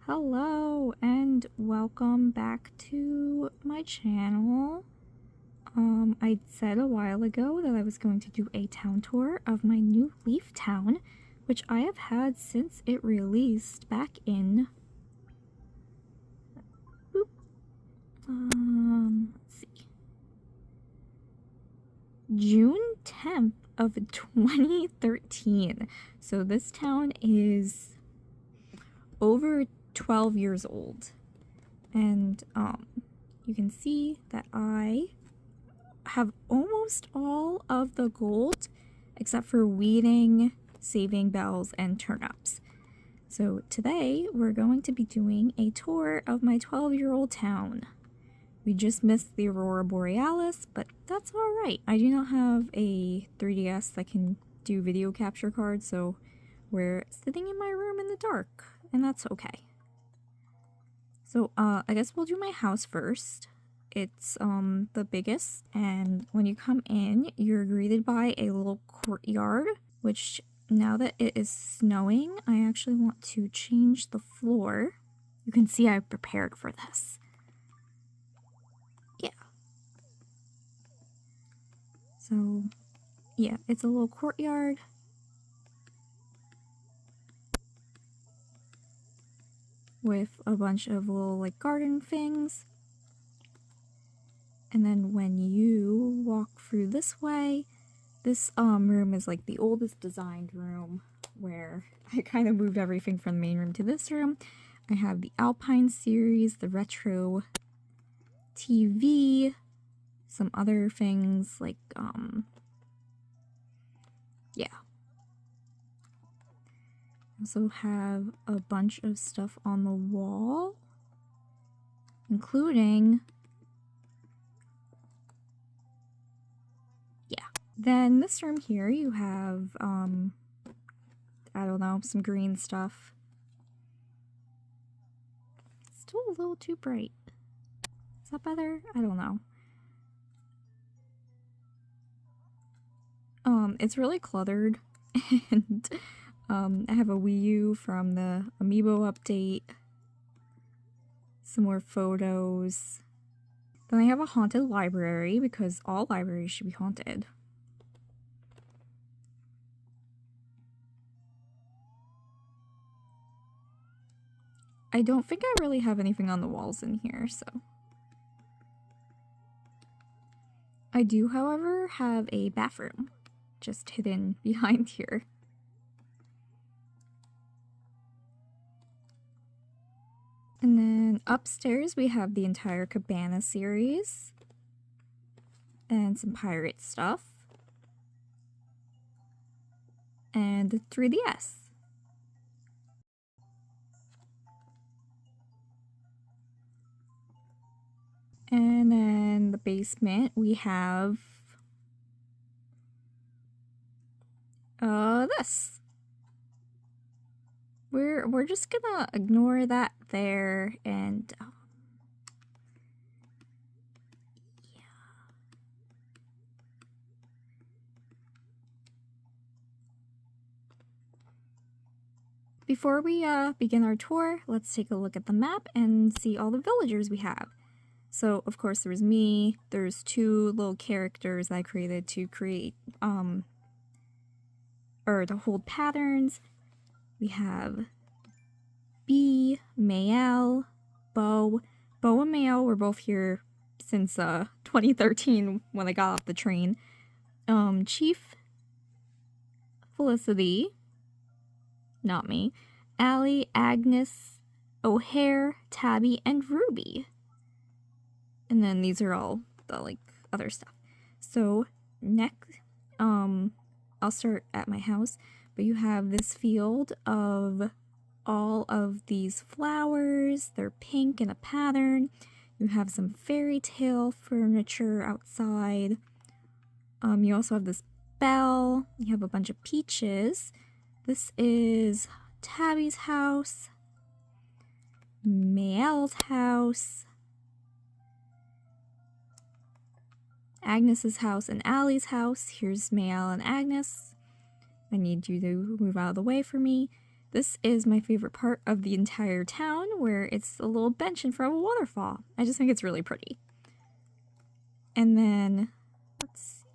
Hello and welcome back to my channel. I said a while ago that I was going to do a town tour of my new Leaf Town, which I have had since it released back in let's see, June 10th of 2013. So this town is over 12 years old. And you can see that I have almost all of the gold except for weeding, saving bells, and turnips. So today we're going to be doing a tour of my 12-year-old town. We just missed the Aurora Borealis, but that's alright. I do not have a 3DS that can do video capture cards, so we're sitting in my room in the dark, and that's okay. So, I guess we'll do my house first. It's, the biggest, and when you come in, you're greeted by a little courtyard, which, now that it is snowing, I actually want to change the floor. You can see I prepared for this. Yeah. So, yeah, it's a little courtyard. With a bunch of little like garden things. And then when you walk through this way, this room is like the oldest designed room, where I kind of moved everything from the main room to this room. I have the Alpine series, the retro TV, some other things like yeah. Also have a bunch of stuff on the wall, including, yeah. Then this room here, you have, I don't know, some green stuff. It's still a little too bright. Is that better? I don't know. It's really cluttered, and I have a Wii U from the Amiibo update, some more photos. Then I have a haunted library, because all libraries should be haunted. I don't think I really have anything on the walls in here, so. I do, however, have a bathroom just hidden behind here. And then upstairs we have the entire Cabana series and some pirate stuff and the 3DS. And then the basement we have this. We're just gonna ignore that there, and yeah. Before we begin our tour, let's take a look at the map and see all the villagers we have. So of course there's me, there's two little characters I created to create or to hold patterns. We have Bee, Mayel, Bo. Bo and Mayel were both here since 2013 when I got off the train. Chief, Felicity, not me, Allie, Agnes, O'Hare, Tabby, and Ruby. And then these are all the like other stuff. So next, I'll start at my house, but you have this field of all of these flowers. They're pink in a pattern. You have some fairy tale furniture outside. You also have this bell. You have a bunch of peaches. This is Tabby's house, Mayel's house, Agnes's house, and Allie's house. Here's Mayel and Agnes. I need you to move out of the way for me. This is my favorite part of the entire town, where it's a little bench in front of a waterfall. I just think it's really pretty. And then, let's see.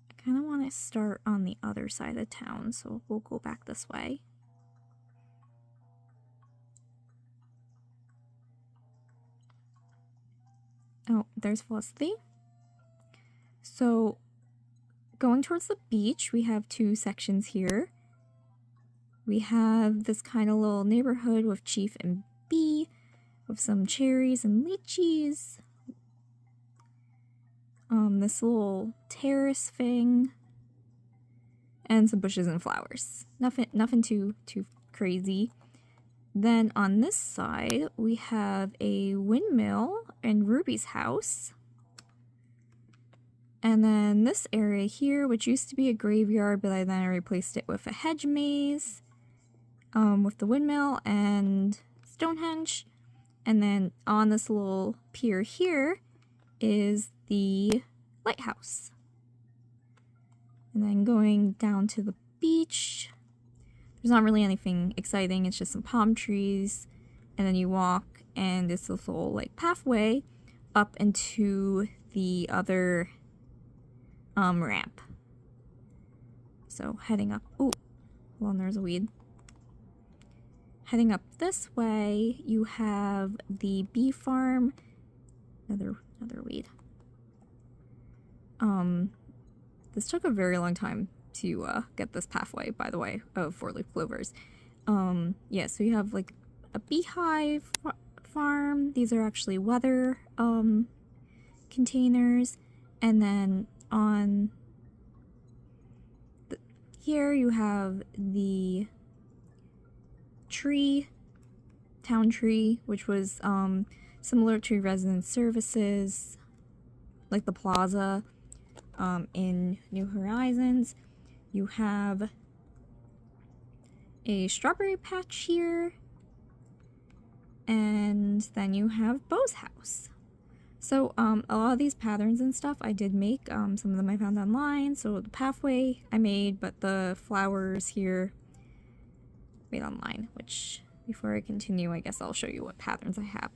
I kind of want to start on the other side of town, so we'll go back this way. Oh, there's Felicity. So, going towards the beach, we have two sections here. We have this kind of little neighborhood with Chief and Bee, with some cherries and lychees. This little terrace thing, and some bushes and flowers. Nothing too crazy. Then on this side, we have a windmill and Ruby's house. And then this area here, which used to be a graveyard, but then I replaced it with a hedge maze, with the windmill and Stonehenge. And then on this little pier here is the lighthouse. And then going down to the beach, there's not really anything exciting. It's just some palm trees, and then you walk, and it's this little like pathway up into the other ramp. So heading up. Ooh, well, there's a weed. Heading up this way, you have the bee farm. Another weed. This took a very long time to get this pathway, by the way, of four-leaf clovers. Yeah, so you have like a beehive farm. These are actually weather containers. And then on here you have the tree, town tree, which was similar to resident services, like the plaza in New Horizons. You have a strawberry patch here, and then you have Beau's house. So a lot of these patterns and stuff I did make. Some of them I found online. So the pathway I made, but the flowers here made online, which before I continue, I guess I'll show you what patterns I have.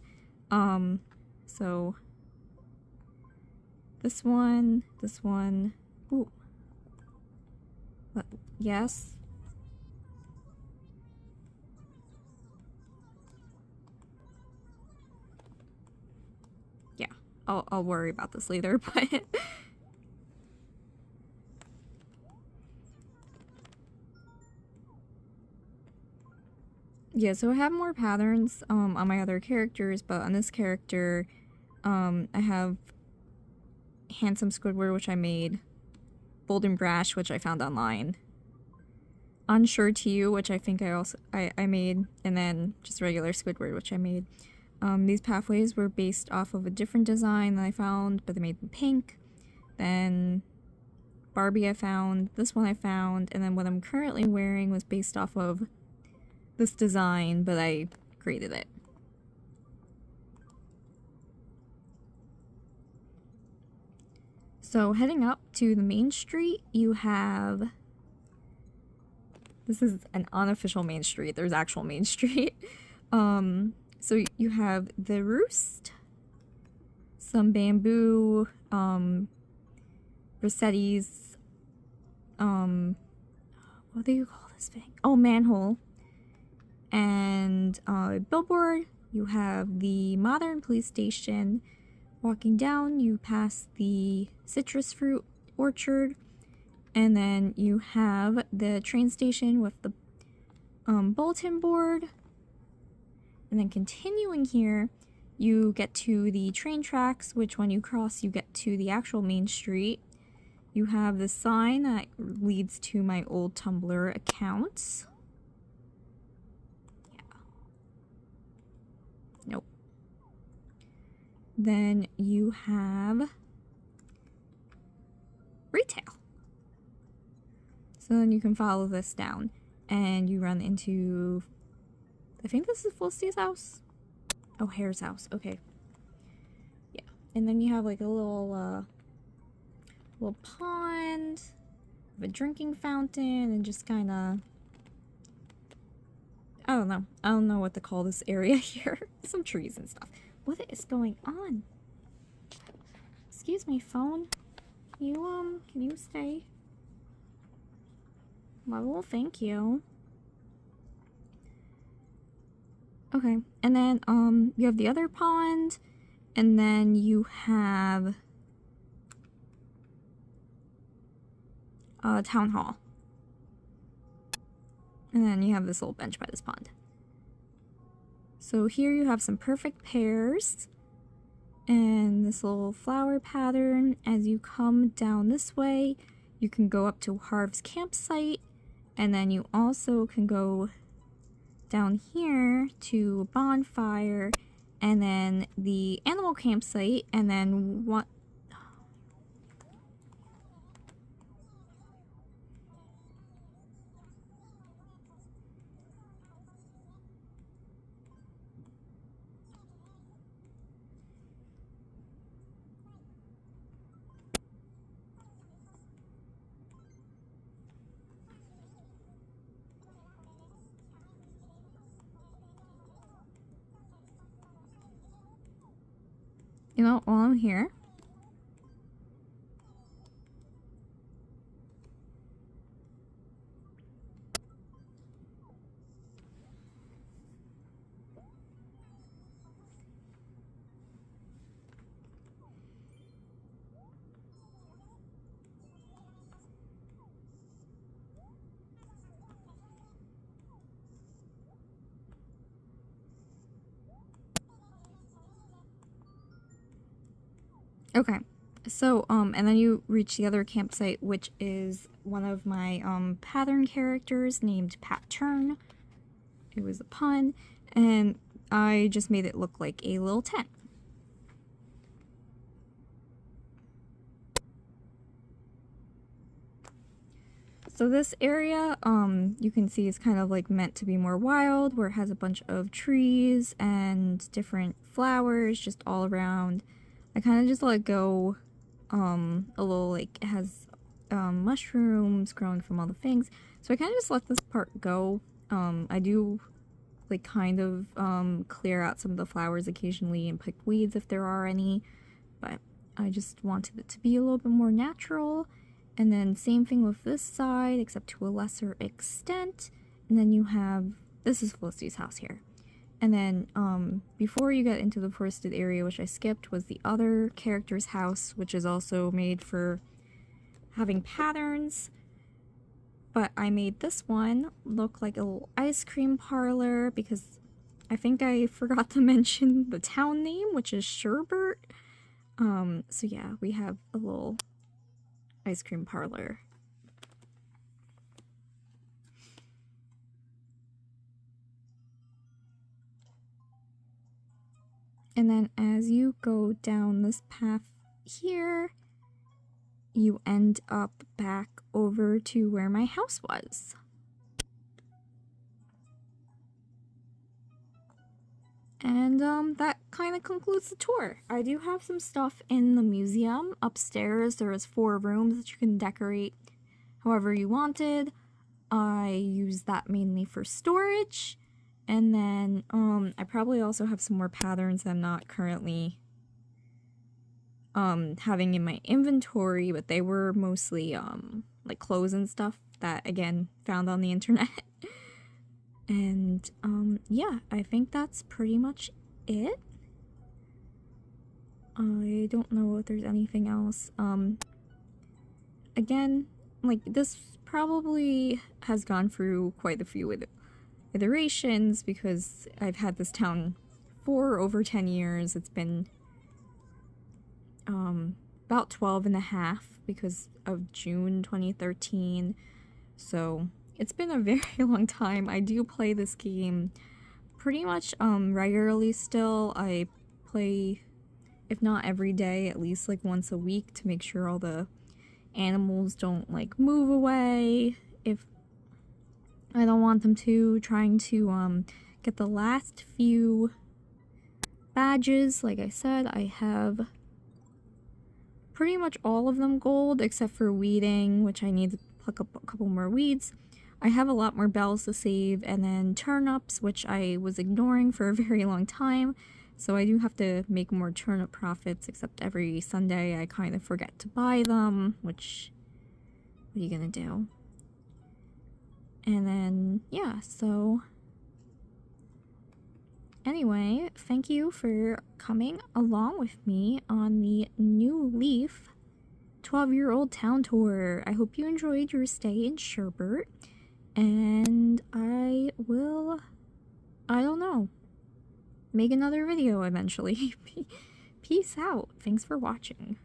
So this one, ooh, but yes. Yeah, I'll worry about this later, but yeah, so I have more patterns on my other characters, but on this character, I have Handsome Squidward, which I made, Bold and Brash, which I found online, Unsure to You, which I think I made, and then just regular Squidward, which I made. These pathways were based off of a different design that I found, but they made them pink. Then Barbie I found, this one I found, and then what I'm currently wearing was based off of this design, but I created it. So heading up to the main street, you have, this is an unofficial main street, there's actual main street. So you have the Roost, some bamboo, Rossetti's, what do you call this thing? Oh, manhole. And billboard. You have the modern police station. Walking down, you pass the citrus fruit orchard, and then you have the train station with the bulletin board. And then continuing here, you get to the train tracks, which when you cross, you get to the actual main street. You have the sign that leads to my old Tumblr accounts. Yeah. Nope. Then you have retail. So then you can follow this down and you run into, I think this is Felicity's house. Oh, Hare's house. Okay. Yeah. And then you have like a little pond with a drinking fountain and just kind of I don't know. I don't know what to call this area here. Some trees and stuff. What is going on? Excuse me, phone. Can you stay? Well, thank you. Okay, and then, you have the other pond, and then you have, town hall. And then you have this little bench by this pond. So here you have some perfect pears, and this little flower pattern. As you come down this way, you can go up to Harv's campsite, and then you also can go down here to a bonfire, and then the animal campsite, and then what? You know, while I'm here, okay, so, and then you reach the other campsite, which is one of my, pattern characters named Pat Turn. It was a pun, and I just made it look like a little tent. So this area, you can see is kind of like meant to be more wild, where it has a bunch of trees and different flowers just all around. I kind of just let it go, a little, like, it has, mushrooms growing from all the things. So I kind of just let this part go. I do, like, kind of, clear out some of the flowers occasionally and pick weeds if there are any. But I just wanted it to be a little bit more natural. And then same thing with this side, except to a lesser extent. And then you have, this is Felicity's house here. And then, before you get into the forested area, which I skipped, was the other character's house, which is also made for having patterns. But I made this one look like a little ice cream parlor, because I think I forgot to mention the town name, which is Sherbert. So yeah, we have a little ice cream parlor. And then as you go down this path here, you end up back over to where my house was. And that kind of concludes the tour. I do have some stuff in the museum. Upstairs there is 4 rooms that you can decorate however you wanted. I use that mainly for storage. And then I probably also have some more patterns that I'm not currently having in my inventory, but they were mostly like clothes and stuff that, again, found on the internet. And yeah, I think that's pretty much it. I don't know if there's anything else. Again, like, this probably has gone through quite a few iterations, because I've had this town for over 10 years. It's been about 12 and a half because of June 2013. So it's been a very long time. I do play this game pretty much regularly still. I play, if not every day, at least like once a week, to make sure all the animals don't like move away if I don't want them to. Trying to get the last few badges. Like I said, I have pretty much all of them gold except for weeding, which I need to pluck up a couple more weeds. I have a lot more bells to save, and then turnips, which I was ignoring for a very long time. So I do have to make more turnip profits, except every Sunday I kind of forget to buy them, which, what are you gonna do? And then, yeah, so anyway, thank you for coming along with me on the New Leaf 12-year-old town tour. I hope you enjoyed your stay in Sherbert, and I don't know, make another video eventually. Peace out. Thanks for watching.